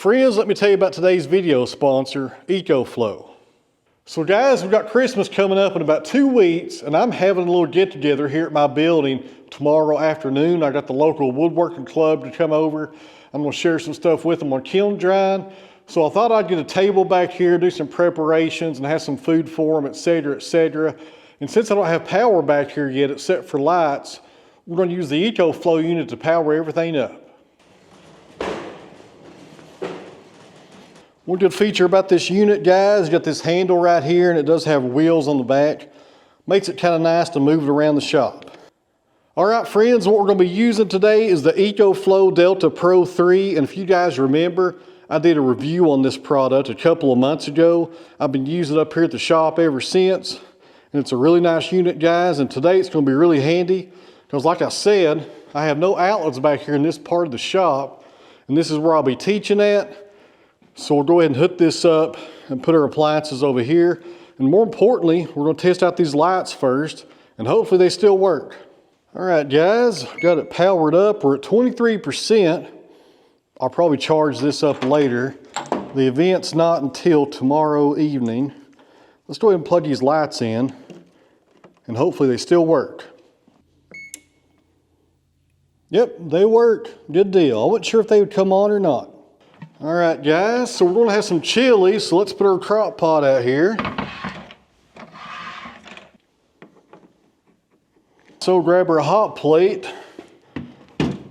Friends, let me tell you about today's video sponsor, EcoFlow. So guys, we've got Christmas coming up in about 2 weeks, and I'm having a little get together here at my building tomorrow afternoon. I got the local woodworking club to come over. I'm gonna share some stuff with them on kiln drying. So I thought I'd get a table back here, do some preparations, and have some food for them, etc., etc. And since I don't have power back here yet, except for lights, we're gonna use the EcoFlow unit to power everything up. One good feature about this unit, guys, you got this handle right here, and it does have wheels on the back. Makes it kind of nice to move it around the shop. All right, friends, what we're going to be using today is the EcoFlow Delta Pro 3. And if you guys remember, I did a review on this product a couple of months ago. I've been using it up here at the shop ever since. And it's a really nice unit, guys. And today it's going to be really handy because, like I said, I have no outlets back here in this part of the shop. And this is where I'll be teaching at. So we'll go ahead and hook this up and put our appliances over here. And more importantly, we're going to test out these lights first, and hopefully they still work. All right, guys, got it powered up. We're at 23%. I'll probably charge this up later. The event's not until tomorrow evening. Let's go ahead and plug these lights in, and hopefully they still work. Yep, they work. Good deal. I wasn't sure if they would come on or not. All right, guys, so we're going to have some chili, so let's put our crock pot out here. So grab our hot plate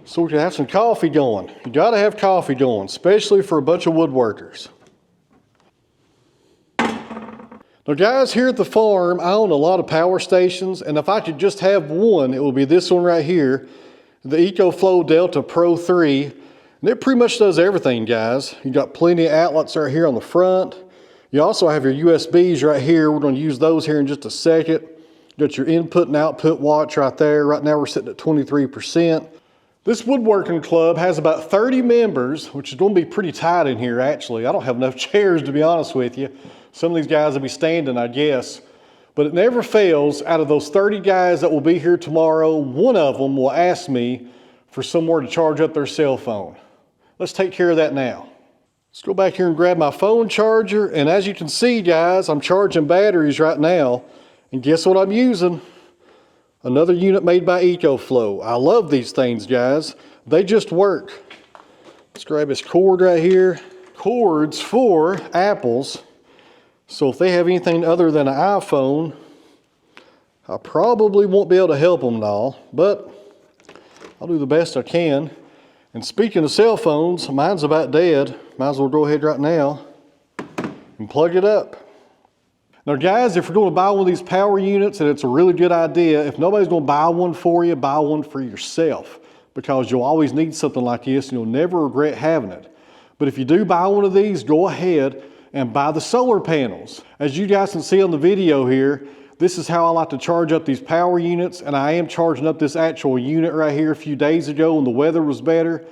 so we can have some coffee going. You got to have coffee going, especially for a bunch of woodworkers. Now, guys, here at the farm, I own a lot of power stations, and if I could just have one, it would be this one right here, the EcoFlow Delta Pro 3. And it pretty much does everything, guys. You got plenty of outlets right here on the front. You also have your USBs right here. We're going to use those here in just a second. You got your input and output watch right there. Right now we're sitting at 23%. This woodworking club has about 30 members, which is going to be pretty tight in here actually. I don't have enough chairs, to be honest with you. Some of these guys will be standing, I guess. But it never fails, out of those 30 guys that will be here tomorrow, one of them will ask me for somewhere to charge up their cell phone. Let's take care of that now. Let's go back here and grab my phone charger. And as you can see, guys, I'm charging batteries right now. And guess what I'm using? Another unit made by EcoFlow. I love these things, guys. They just work. Let's grab this cord right here. Cords for Apples. So if they have anything other than an iPhone, I probably won't be able to help them now, but I'll do the best I can. And speaking of cell phones, mine's about dead. Might as well go ahead right now and plug it up. Now guys, if you're going to buy one of these power units, and it's a really good idea, if nobody's going to buy one for you, buy one for yourself, because you'll always need something like this and you'll never regret having it. But if you do buy one of these, go ahead and buy the solar panels. As you guys can see on the video here, this is how I like to charge up these power units, and I am charging up this actual unit right here a few days ago when the weather was better.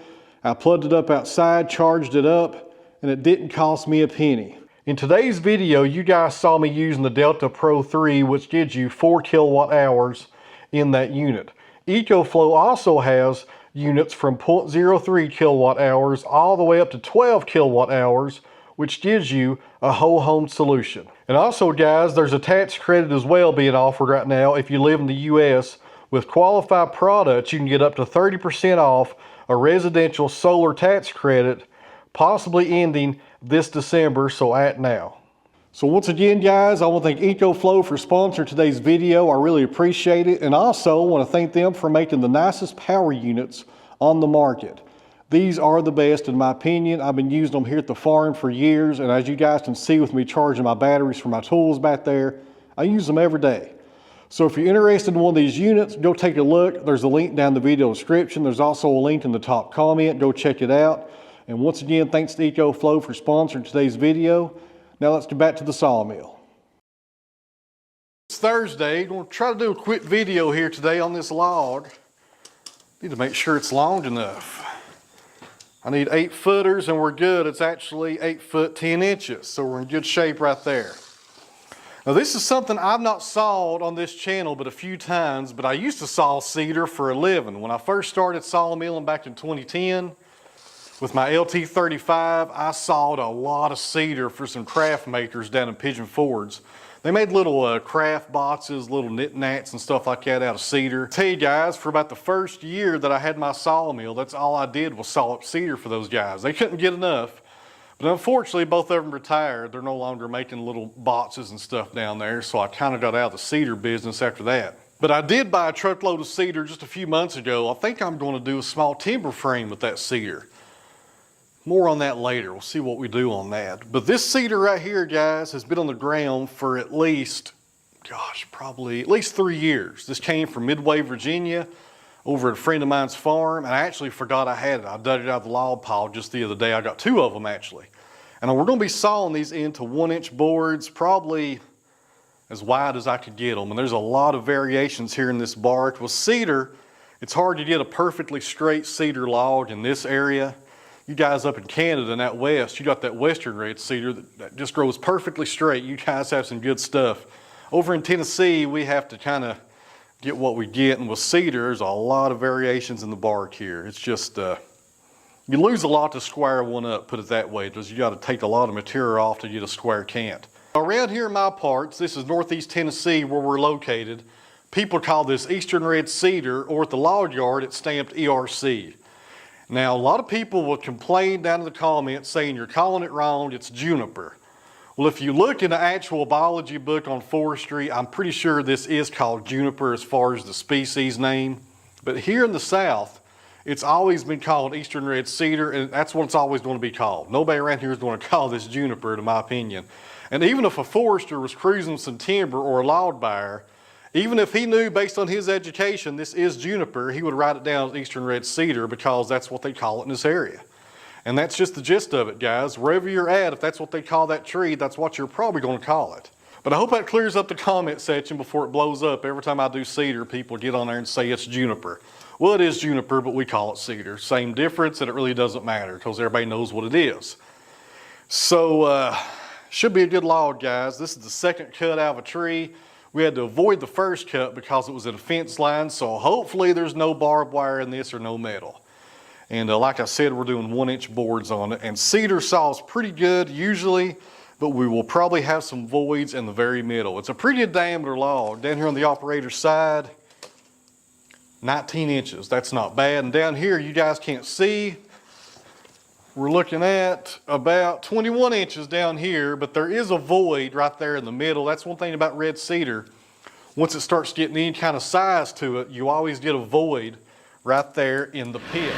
I plugged it up outside, charged it up, and it didn't cost me a penny. In today's video, you guys saw me using the Delta Pro 3, which gives you 4 kilowatt hours in that unit. EcoFlow also has units from 0.03 kilowatt hours all the way up to 12 kilowatt hours, which gives you a whole home solution. And also, guys, there's a tax credit as well being offered right now. If you live in the US, with qualified products, you can get up to 30% off a residential solar tax credit, possibly ending this December, so act now. So once again, guys, I want to thank EcoFlow for sponsoring today's video. I really appreciate it. And also want to thank them for making the nicest power units on the market. These are the best in my opinion. I've been using them here at the farm for years, and as you guys can see with me charging my batteries for my tools back there, I use them every day. So if you're interested in one of these units, go take a look. There's a link down in the video description. There's also a link in the top comment. Go check it out. And once again, thanks to EcoFlow for sponsoring today's video. Now let's get back to the sawmill. It's Thursday. I'm going to try to do a quick video here today on this log. Need to make sure it's long enough. I need 8 footers and we're good. It's actually 8 foot 10 inches, so we're in good shape right there. Now this is something I've not sawed on this channel but a few times, but I used to saw cedar for a living. When I first started sawmilling back in 2010, With my LT35, I sawed a lot of cedar for some craft makers down in Pigeon Forge. They made little craft boxes, little knick-knacks and stuff like that out of cedar. I tell you guys, for about the first year that I had my sawmill, that's all I did was saw up cedar for those guys. They couldn't get enough. But unfortunately, both of them retired. They're no longer making little boxes and stuff down there, so I kind of got out of the cedar business after that. But I did buy a truckload of cedar just a few months ago. I think I'm going to do a small timber frame with that cedar. More on that later. We'll see what we do on that. But this cedar right here, guys, has been on the ground for at least, probably at least 3 years. This came from Midway, Virginia, over at a friend of mine's farm, and I actually forgot I had it. I dug it out of the log pile just the other day. I got 2 of them actually. And we're going to be sawing these into 1-inch boards, probably as wide as I could get them. And there's a lot of variations here in this bark. With cedar, it's hard to get a perfectly straight cedar log in this area. You guys up in Canada and out west, you got that western red cedar that just grows perfectly straight. You guys have some good stuff. Over in Tennessee, we have to kind of get what we get. And with cedar, there's a lot of variations in the bark here. It's just, you lose a lot to square one up, put it that way, because you got to take a lot of material off to get a square cant. Around here in my parts, this is northeast Tennessee where we're located, people call this eastern red cedar, or at the log yard, it's stamped ERC. Now, a lot of people will complain down in the comments saying you're calling it wrong, it's juniper. Well, if you look in the actual biology book on forestry, I'm pretty sure this is called juniper as far as the species name. But here in the South, it's always been called eastern red cedar, and that's what it's always going to be called. Nobody around here is going to call this juniper, in my opinion. And even if a forester was cruising some timber or a log buyer, even if he knew based on his education this is juniper, he would write it down as eastern red cedar because that's what they call it in this area. And that's just the gist of it, guys. Wherever you're at, if that's what they call that tree, that's what you're probably going to call it. But I hope that clears up the comment section before it blows up. Every time I do cedar, people get on there and say it's juniper. Well, it is juniper, but we call it cedar. Same difference, and it really doesn't matter because everybody knows what it is. So, should be a good log, guys. This is the second cut out of a tree. We had to avoid the first cut because it was in a fence line, so hopefully there's no barbed wire in this or no metal. And like I said, we're doing 1-inch boards on it. And cedar saws pretty good usually, but we will probably have some voids in the very middle. It's a pretty good diameter log. Down here on the operator's side, 19 inches. That's not bad. And down here, you guys can't see, we're looking at about 21 inches down here, but there is a void right there in the middle. That's one thing about red cedar. Once it starts getting any kind of size to it, you always get a void right there in the pit.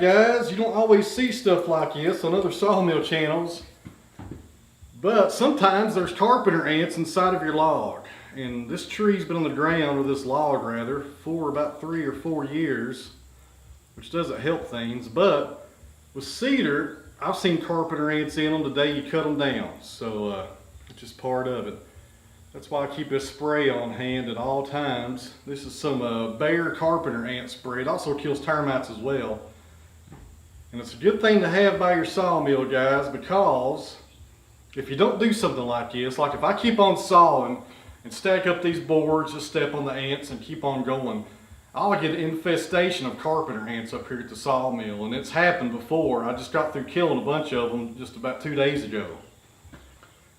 Guys, you don't always see stuff like this on other sawmill channels, but sometimes there's carpenter ants inside of your log. And this tree's been on the ground, or this log rather, for about 3 or 4 years, which doesn't help things. But with cedar, I've seen carpenter ants in them the day you cut them down, so it's just part of it. That's why I keep this spray on hand at all times. This is some Bayer carpenter ant spray. It also kills termites as well. And it's a good thing to have by your sawmill, guys, because if you don't do something like this, like if I keep on sawing and stack up these boards, just step on the ants and keep on going, I'll get an infestation of carpenter ants up here at the sawmill. And it's happened before. I just got through killing a bunch of them just about 2 days ago.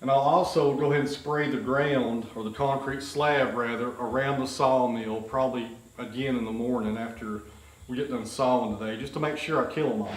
And I'll also go ahead and spray the ground, or the concrete slab rather, around the sawmill, probably again in the morning after we get done sawing today, just to make sure I kill them all.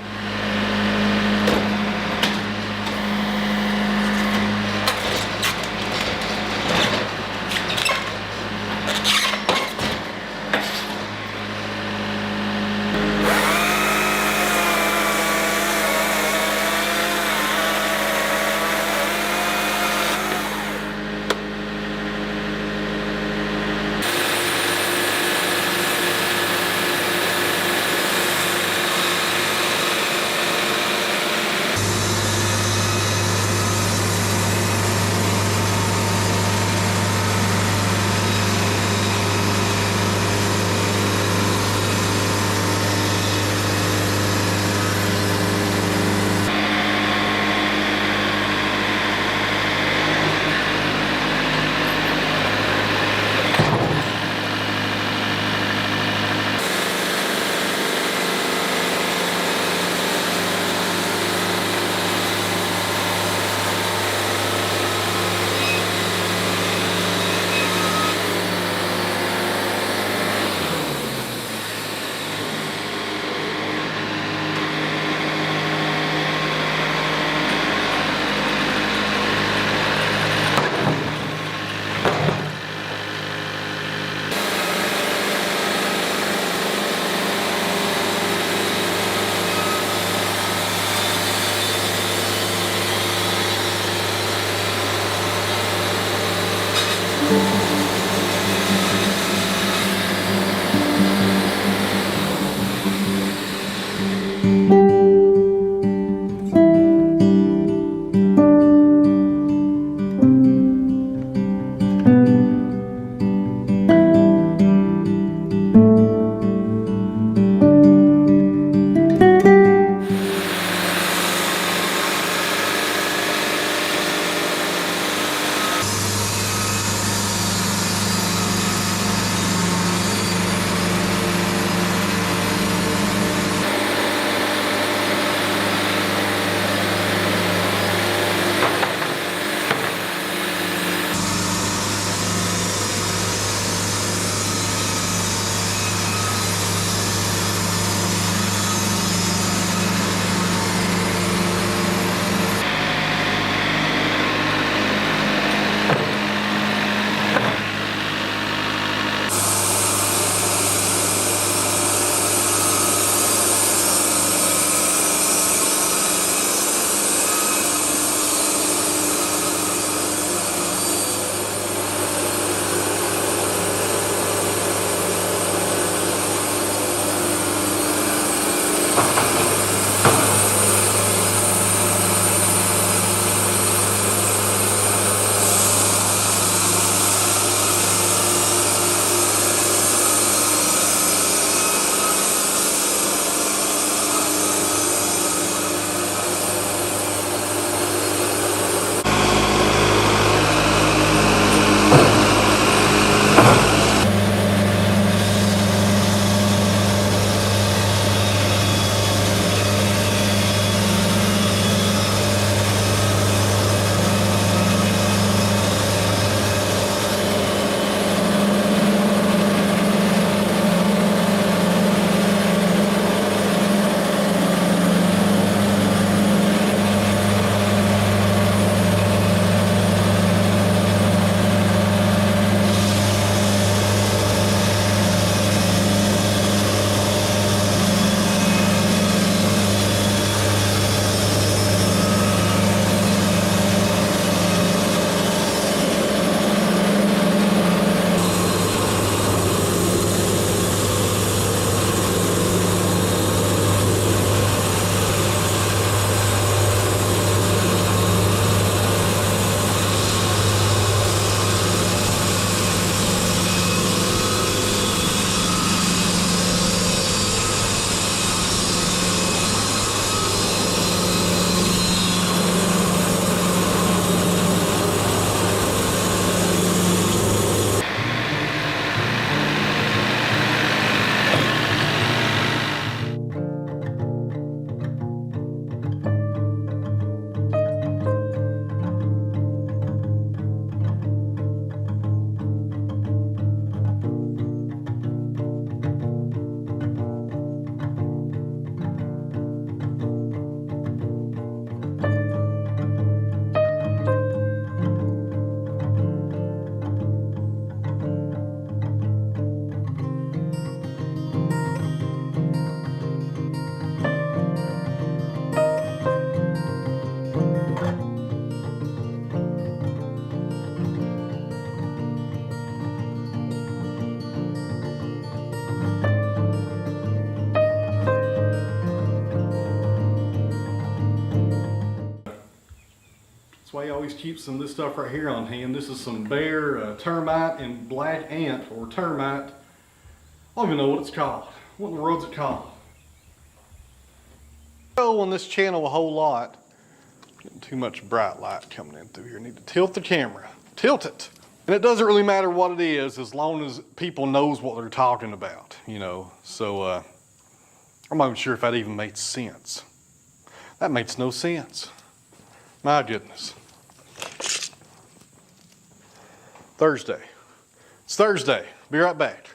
always keep some of this stuff right here on hand. This is some bear termite and black ant or termite. I don't even know what it's called. What in the world's it called? I go on this channel a whole lot. Getting too much bright light coming in through here. Need to tilt the camera. Tilt it. And it doesn't really matter what it is as long as people knows what they're talking about, you know. So I'm not even sure if that even made sense. That makes no sense. My goodness. Thursday. It's Thursday. Be right back.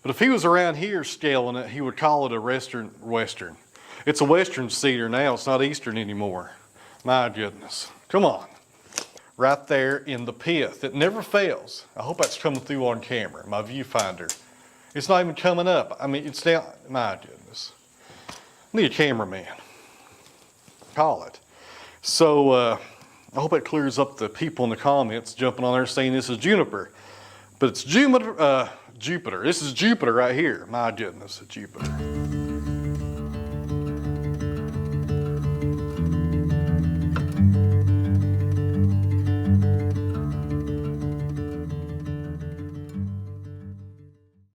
But if he was around here scaling it, he would call it a western. It's a western cedar now. It's not eastern anymore. My goodness. Come on. Right there in the pith. It never fails. I hope that's coming through on camera, my viewfinder. It's not even coming up. I mean, it's down. My goodness. I need a cameraman. Call it. So I hope it clears up the people in the comments jumping on there saying this is juniper. But it's Jupiter. This is Jupiter right here. My goodness, Jupiter.